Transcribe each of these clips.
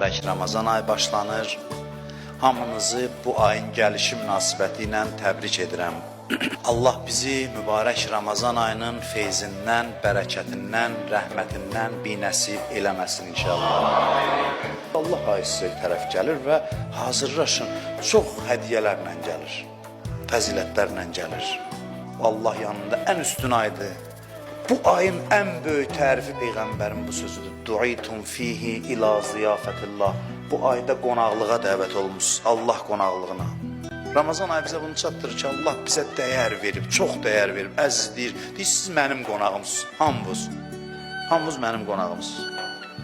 Ramazan ayı başlanır. Hamınızı bu ayın gəlişi münasibəti ilə təbrik edirəm. Allah bizi mübarək Ramazan ayının feyzindən, bərəkətindən, rəhmətindən binəsib eləməsin inşallah. Allah ayı sizə tərəf gəlir və hazırlaşın. Çox hədiyyələrlə gəlir, fəzilətlərlə gəlir. Allah yanında ən üstün aydır. Bu ayın ən böyük tərifi Peyğəmbərin bu sözüdür. Du'itum fihi ila ziyafətillah. Bu ayda qonaqlığa dəvət olmuşsunuz, Allah qonaqlığına. Ramazan ayı bizə bunu çatdırır ki, Allah bizə dəyər verib, çox dəyər verib, əzizləyir. Deyir, siz mənim qonağımsınız, hamınız. Hamınız mənim qonağımsınız.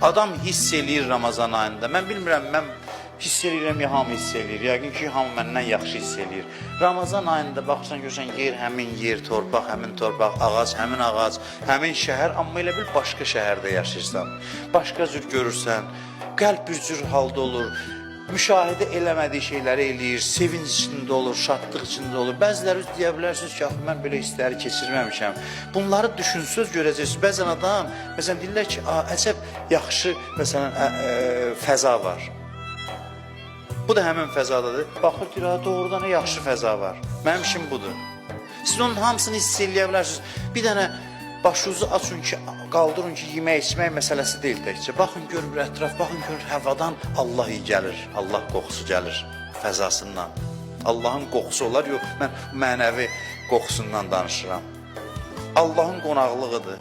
Adam hiss eləyir Ramazan ayında. Mən bilmirəm, mən hiss eləyirəm ya hamı hiss eləyir. Yəqin ki, hamı məndən yaxşı hiss eləyir. Ramazan ayında baxsan, görsən, yer həmin yer, torpaq həmin torpaq, ağac həmin ağac, həmin şəhər, amma elə bil başqa şəhərdə yaşayırsan. Başqa cür görürsən, qəlb bir cür halda olur, müşahidə eləmədiyi şeyləri eləyir, sevinç içində olur, şadlıq içində olur. Bəziləri deyə bilərsiniz ki, mən belə hissləri keçirməmişəm. Bunları düşünsöz görəcəksiniz. Bəzən adam, məsələn, deyirlər ki, əcəb yaxşı, məsələn, fəza var. Bu da həmin fəzadadır. Baxır ki, doğrudan yaxşı fəza var. Mənim işim budur. Siz onun hamısını hiss eləyə bilərsiniz. Bir dənə başınızı açın ki, qaldırın ki, yemək içmək məsələsi deyil təkcə. Baxın, görür ətraf, baxın, görür həvadan Allah iyi gəlir. Allah qoxusu gəlir fəzasından. Allahın qoxusu olar, yox, mən mənəvi qoxusundan danışıram. Allahın qonaqlığıdır.